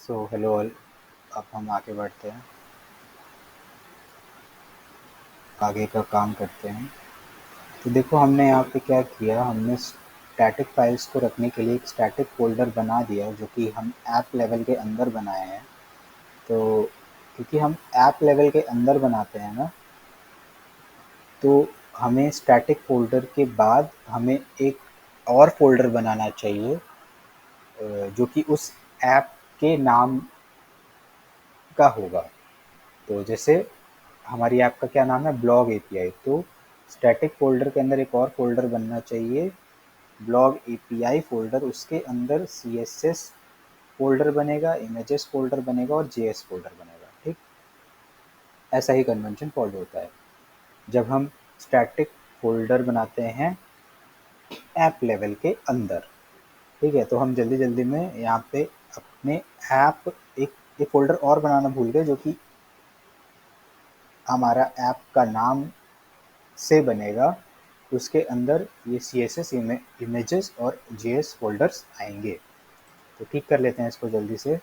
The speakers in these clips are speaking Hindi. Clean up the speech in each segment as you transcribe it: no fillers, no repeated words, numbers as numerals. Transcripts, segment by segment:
So hello all. अब हम आगे बढ़ते हैं, आगे का काम करते हैं। तो देखो हमने यहाँ पे क्या किया, हमने स्टैटिक फाइल्स को रखने के लिए एक स्टैटिक फ़ोल्डर बना दिया जो कि हम ऐप लेवल के अंदर बनाए हैं। तो क्योंकि हम ऐप लेवल के अंदर बनाते हैं ना, तो हमें स्टैटिक फ़ोल्डर के बाद हमें एक और फ़ोल्डर बनाना चाहिए जो कि उस ऐप के नाम का होगा। तो जैसे हमारी ऐप का क्या नाम है, ब्लॉग एपीआई। तो स्टैटिक फ़ोल्डर के अंदर एक और फ़ोल्डर बनना चाहिए, ब्लॉग एपीआई फ़ोल्डर। उसके अंदर सीएसएस फ़ोल्डर बनेगा, इमेजेस फ़ोल्डर बनेगा और जेएस फ़ोल्डर बनेगा। ठीक, ऐसा ही कन्वेंशन फॉलो होता है जब हम स्टैटिक फ़ोल्डर बनाते हैं ऐप लेवल के अंदर। ठीक है, तो हम जल्दी जल्दी में यहाँ पे अपने ऐप एक फ़ोल्डर और बनाना भूल गए जो कि हमारा ऐप का नाम से बनेगा। उसके अंदर ये CSS इमेजेस और JS फ़ोल्डर्स आएंगे। तो ठीक कर लेते हैं इसको जल्दी से,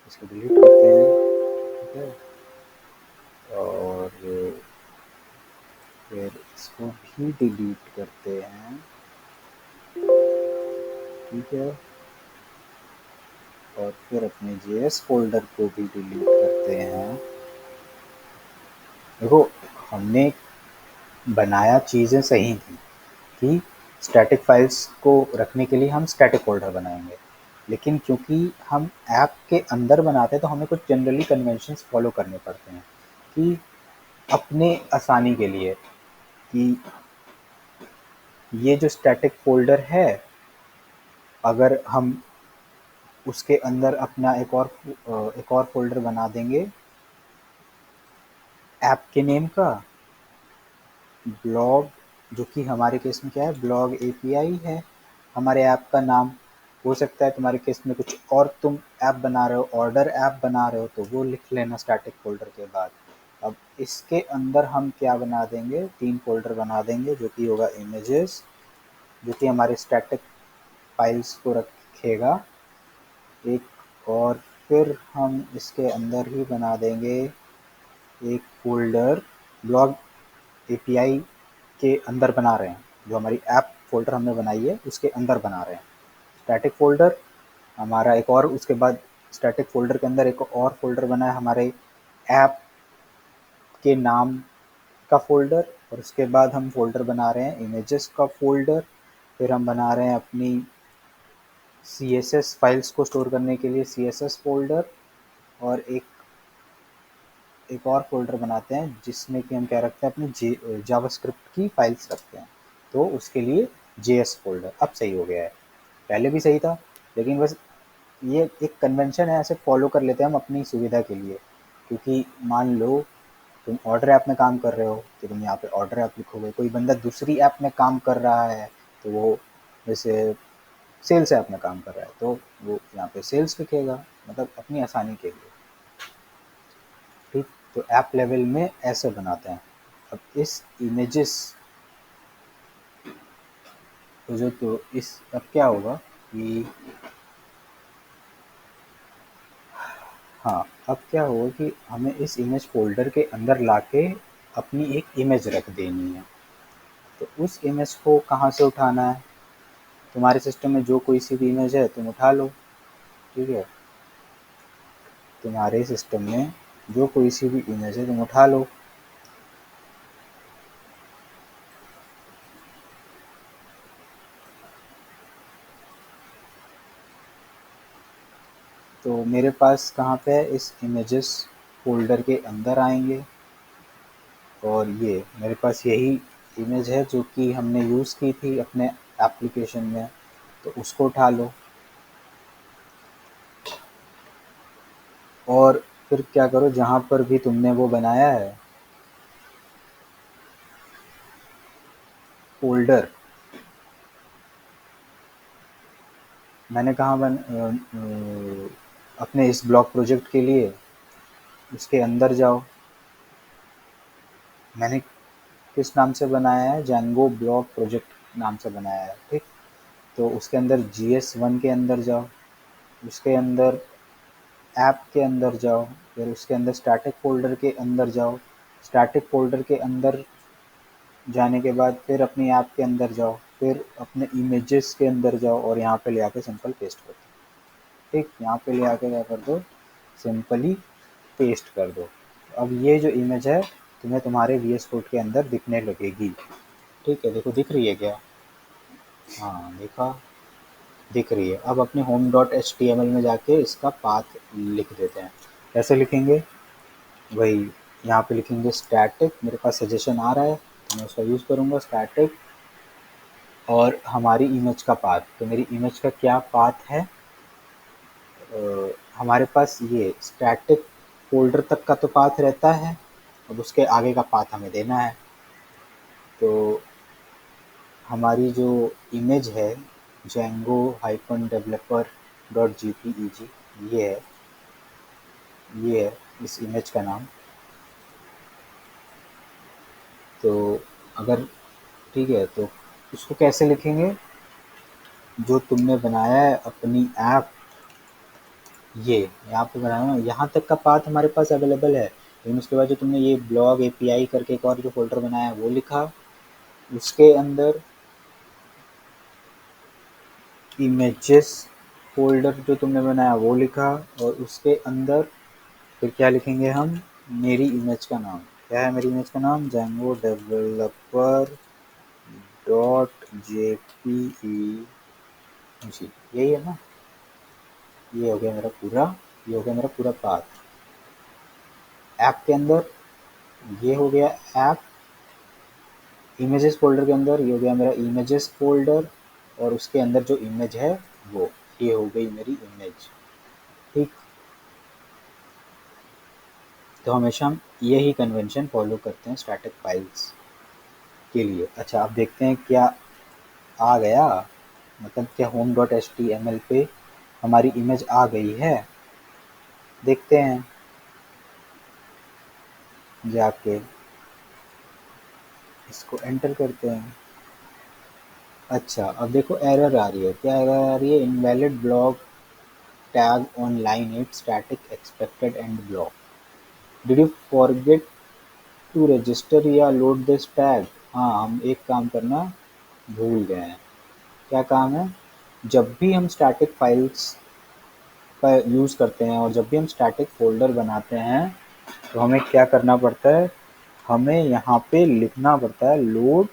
इसको डिलीट करते हैं। ठीक है, और फिर इसको भी डिलीट करते हैं। ठीक है, और फिर अपने JS फ़ोल्डर को भी डिलीट करते हैं। देखो हमने बनाया चीज़ें सही थी कि स्टैटिक फाइल्स को रखने के लिए हम स्टैटिक फ़ोल्डर बनाएंगे, लेकिन क्योंकि हम ऐप के अंदर बनाते हैं तो हमें कुछ जनरली कन्वेंशंस फॉलो करने पड़ते हैं कि अपने आसानी के लिए, कि ये जो स्टैटिक फ़ोल्डर है, अगर हम उसके अंदर अपना एक और फ़ोल्डर बना देंगे ऐप के नेम का, ब्लॉग, जो कि हमारे केस में क्या है, ब्लॉग एपीआई है हमारे ऐप का नाम। हो सकता है तुम्हारे केस में कुछ और, तुम ऐप बना रहे हो, ऑर्डर ऐप बना रहे हो, तो वो लिख लेना स्टैटिक फ़ोल्डर के बाद। अब इसके अंदर हम क्या बना देंगे, 3 फ़ोल्डर बना देंगे जो कि होगा इमेजेस, जो कि हमारे स्टैटिक फाइल्स को रखेगा एक। और फिर हम इसके अंदर ही बना देंगे एक फ़ोल्डर ब्लॉग एपीआई के अंदर बना रहे हैं, जो हमारी ऐप फ़ोल्डर हमने बनाई है उसके अंदर बना रहे हैं स्टैटिक फ़ोल्डर हमारा एक और। उसके बाद स्टैटिक फ़ोल्डर के अंदर एक और फ़ोल्डर बना है हमारे ऐप के नाम का फ़ोल्डर, और उसके बाद हम फ़ोल्डर बना रहे हैं इमेजेस का फ़ोल्डर। फिर हम बना रहे हैं अपनी CSS फाइल्स को स्टोर करने के लिए CSS फ़ोल्डर, और एक और फ़ोल्डर बनाते हैं जिसमें कि हम क्या रखते हैं, अपनी जावास्क्रिप्ट की फाइल्स रखते हैं, तो उसके लिए JS फ़ोल्डर। अब सही हो गया है, पहले भी सही था, लेकिन बस ये एक कन्वेंशन है, ऐसे फॉलो कर लेते हैं हम अपनी सुविधा के लिए। क्योंकि मान लो तुम ऑर्डर ऐप में काम कर रहे हो तो तुम यहाँ पे ऑर्डर ऐप लिखोगे, कोई बंदा दूसरी ऐप में काम कर रहा है तो वो जैसे सेल्स ऐप में काम कर रहा है तो वो यहाँ पे सेल्स लिखेगा, मतलब अपनी आसानी के लिए। ठीक, तो ऐप लेवल में ऐसे बनाते हैं। अब इस इमेजेस तो जो, तो इस अब क्या होगा कि, हाँ अब क्या होगा कि हमें इस इमेज फ़ोल्डर के अंदर लाके अपनी एक इमेज रख देनी है। तो उस इमेज को कहाँ से उठाना है, तुम्हारे सिस्टम में जो कोई सी भी इमेज है तुम उठा लो। ठीक है, तुम्हारे सिस्टम में जो कोई सी भी इमेज है तुम उठा लो। तो मेरे पास कहाँ पे है, इस इमेजेस फ़ोल्डर के अंदर आएंगे, और ये मेरे पास यही इमेज है जो कि हमने यूज़ की थी अपने एप्लीकेशन में, तो उसको उठा लो। और फिर क्या करो, जहाँ पर भी तुमने वो बनाया है फ़ोल्डर, मैंने कहाँ अपने इस ब्लॉग प्रोजेक्ट के लिए उसके अंदर जाओ। मैंने किस नाम से बनाया है, जैनगो ब्लॉग प्रोजेक्ट नाम से बनाया है। ठीक, तो उसके अंदर GS1 के अंदर जाओ, उसके अंदर ऐप के अंदर जाओ, फिर उसके अंदर स्टैटिक फ़ोल्डर के अंदर जाओ, स्टैटिक फ़ोल्डर के अंदर जाने के बाद फिर अपनी ऐप के अंदर जाओ, फिर अपने इमेजेस के अंदर जाओ और यहाँ पे ले आके सिंपल पेस्ट कर दो। ठीक, यहाँ पे ले आके क्या कर दो, सिंपली पेस्ट कर दो। अब ये जो इमेज है तुम्हें तुम्हारे VS कोड के अंदर दिखने लगेगी। ठीक है, देखो दिख रही है क्या? हाँ देखा, दिख रही है। अब अपने home.html में जाके इसका पाथ लिख देते हैं। कैसे लिखेंगे? वही यहाँ पे लिखेंगे स्टैटिक, मेरे पास सजेशन आ रहा है तो मैं उसका यूज़ करूँगा, स्टैटिक और हमारी इमेज का पाथ। तो मेरी इमेज का क्या पाथ है? हमारे पास ये स्टैटिक फ़ोल्डर तक का तो पाथ रहता है, अब उसके आगे का पाथ हमें देना है। तो हमारी जो इमेज है django-developer.jpeg, ये है इस इमेज का नाम। तो अगर ठीक है, तो उसको कैसे लिखेंगे? जो तुमने बनाया है अपनी ऐप, ये यहाँ पे बनाया ना, यहाँ तक का पाथ हमारे पास अवेलेबल है। लेकिन उसके बाद जो तुमने ये ब्लॉग API करके एक और जो फ़ोल्डर बनाया है वो लिखा, उसके अंदर इमेजेस फ़ोल्डर जो तुमने बनाया वो लिखा, और उसके अंदर फिर क्या लिखेंगे हम? मेरी इमेज का नाम। क्या है मेरी इमेज का नाम? Django developer डॉट JPEG, यही है ना? ये हो गया मेरा पूरा, ये हो गया मेरा पूरा पाथ। ऐप के अंदर ये हो गया ऐप, इमेजेस फोल्डर के अंदर ये हो गया मेरा इमेजेस फोल्डर, और उसके अंदर जो इमेज है वो, ये हो गई मेरी इमेज। ठीक, तो हमेशा हम यही कन्वेंशन फॉलो करते हैं स्टैटिक फाइल्स के लिए। अच्छा, अब देखते हैं क्या आ गया, मतलब क्या home.html पे हमारी इमेज आ गई है। देखते हैं जाके, इसको एंटर करते हैं। अच्छा, अब देखो एरर आ रही है। क्या एरर आ रही है? Invalid block tag on line 8 static expected end block, did you forget to register या लोड दिस टैग? हाँ, हम एक काम करना भूल गए हैं। क्या काम है? जब भी हम स्टैटिक फाइल्स का यूज़ करते हैं और जब भी हम स्टैटिक फ़ोल्डर बनाते हैं तो हमें क्या करना पड़ता है? हमें यहाँ पे लिखना पड़ता है लोड,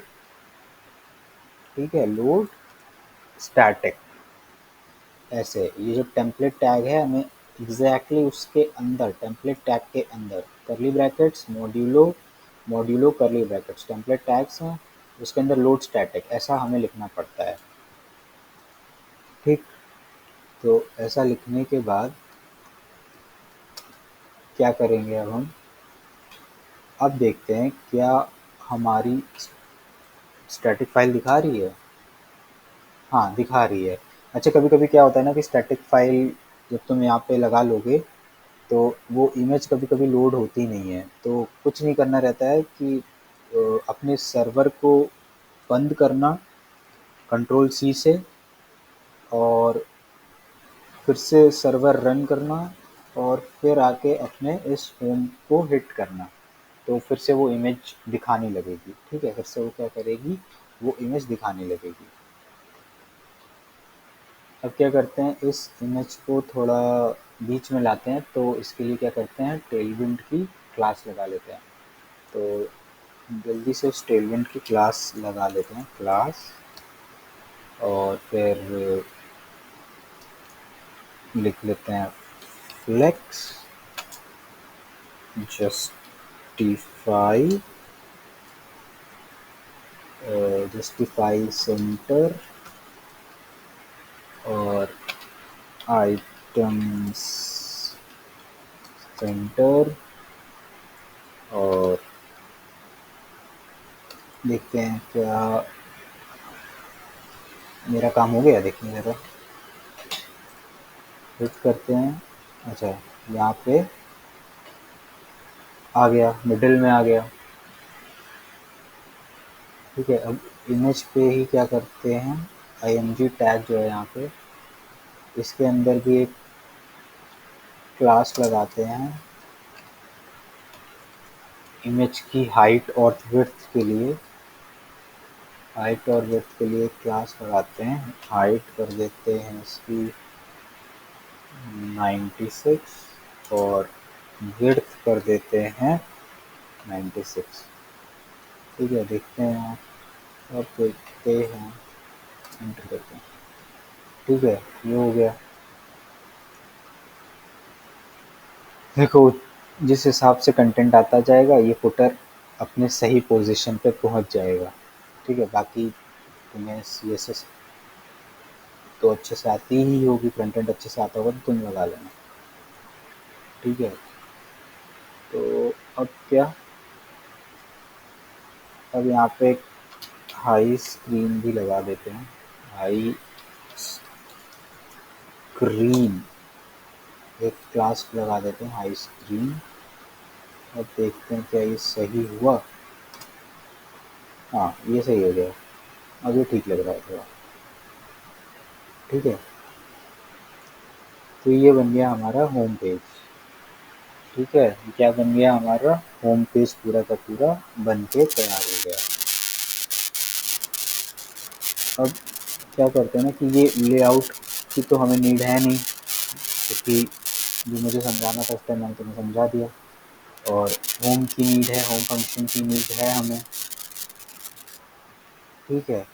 ठीक है, लोड स्टैटिक। ऐसे ये जो टेम्पलेट टैग है हमें एग्जैक्टली उसके अंदर, टेम्पलेट टैग के अंदर करली ब्रैकेट्स मॉड्यूलो करली ब्रैकेट्स टेम्पलेट टैग्स हैं, उसके अंदर लोड स्टैटिक, ऐसा हमें लिखना पड़ता है। ठीक, तो ऐसा लिखने के बाद क्या करेंगे अब हम? अब देखते हैं क्या हमारी स्टैटिक फाइल दिखा रही है। हाँ, दिखा रही है। अच्छा, कभी कभी क्या होता है ना कि स्टैटिक फाइल जब तुम यहाँ पे लगा लोगे तो वो इमेज कभी कभी लोड होती नहीं है। तो कुछ नहीं करना रहता है कि अपने सर्वर को बंद करना Ctrl+C से, और फिर से सर्वर रन करना, और फिर आके अपने इस होम को हिट करना, तो फिर से वो इमेज दिखाने लगेगी। ठीक है, फिर से वो क्या करेगी? वो इमेज दिखाने लगेगी। अब क्या करते हैं, इस इमेज को थोड़ा बीच में लाते हैं, तो इसके लिए क्या करते हैं, टेलविंड की क्लास लगा लेते हैं। तो जल्दी से उस टेलविंड की क्लास लगा लेते हैं, क्लास, और फिर लिख लेते हैं फ्लेक्स जस्टिफाई, जस्टिफाई सेंटर और आइटम्स सेंटर, और देखते हैं क्या मेरा काम हो गया, देखिए ज़रा हिट करते हैं। अच्छा, यहाँ पे आ गया, मिडिल में आ गया। ठीक है, अब इमेज पे ही क्या करते हैं, img टैग जो है यहाँ पे, इसके अंदर भी एक क्लास लगाते हैं इमेज की हाइट और विड्थ के लिए। हाइट और विड्थ के लिए क्लास लगाते हैं, हाइट कर देते हैं इसकी 96 और विड्थ कर देते हैं 96। ठीक है, देखते हैं अब देखते हैं, एंटर करते हैं। ठीक है, ये हो गया। देखो जिस हिसाब से कंटेंट आता जाएगा ये फुटर अपने सही पोजीशन पे पहुंच जाएगा। ठीक है, बाकी तुम्हें CSS तो अच्छे से आती ही होगी, कंटेंट अच्छे से आता होगा तो तुम लगा लेना। ठीक है, तो अब क्या, अब यहाँ पे एक हाई स्क्रीन भी लगा देते हैं, हाई स्क्रीन एक क्लास लगा देते हैं हाई स्क्रीन। अब देखते हैं क्या ये सही हुआ। हाँ, ये सही हो गया, अब ये ठीक लग रहा है थोड़ा। ठीक है, तो ये बन गया हमारा होम पेज। ठीक है, क्या बन गया हमारा होम पेज, पूरा का पूरा बन के तैयार हो गया। अब क्या करते हैं ना कि ये लेआउट की तो हमें नीड है नहीं, क्योंकि जो मुझे समझाना था उस टाइम मैंने तुम्हें समझा दिया। और होम की नीड है, होम फंक्शन की नीड है हमें। ठीक है,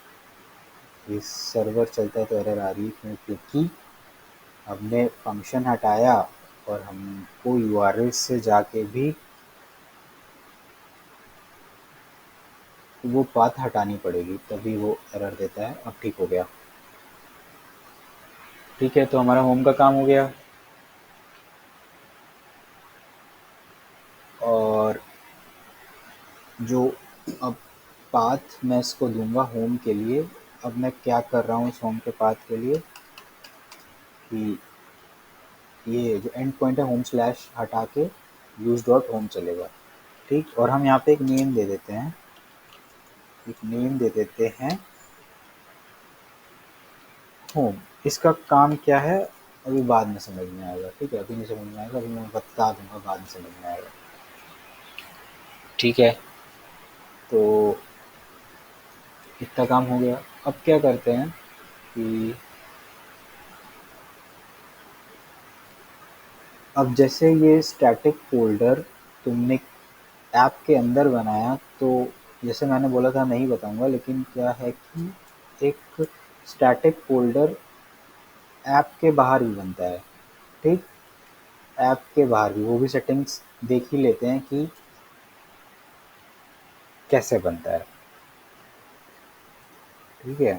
ये सर्वर चलता है तो एरर आ रही है क्यों, क्योंकि हमने फंक्शन हटाया और हमको यूआरएल से जाके भी वो पाथ हटानी पड़ेगी, तभी वो एरर देता है। अब ठीक हो गया। ठीक है, तो हमारा होम का काम हो गया। और जो अब पाथ मैं इसको दूंगा होम के लिए, अब मैं क्या कर रहा हूँ इस होम के पाथ के लिए कि ये जो एंड पॉइंट है होम स्लैश हटा के यूज डॉट होम चलेगा। ठीक, और हम यहाँ पे एक नेम दे देते हैं, एक नेम दे देते हैं होम। इसका काम क्या है अभी बाद में समझ में आएगा। ठीक है, अभी नहीं समझ में आएगा, अभी मैं बता दूंगा, बाद में समझ में आएगा। ठीक है, तो इतना काम हो गया। अब क्या करते हैं कि अब जैसे ये स्टैटिक फ़ोल्डर तुमने ऐप के अंदर बनाया, तो जैसे मैंने बोला था नहीं बताऊंगा, लेकिन क्या है कि एक स्टैटिक फ़ोल्डर ऐप के बाहर भी बनता है। ठीक, ऐप के बाहर भी, वो भी सेटिंग्स देख ही लेते हैं कि कैसे बनता है। ठीक है,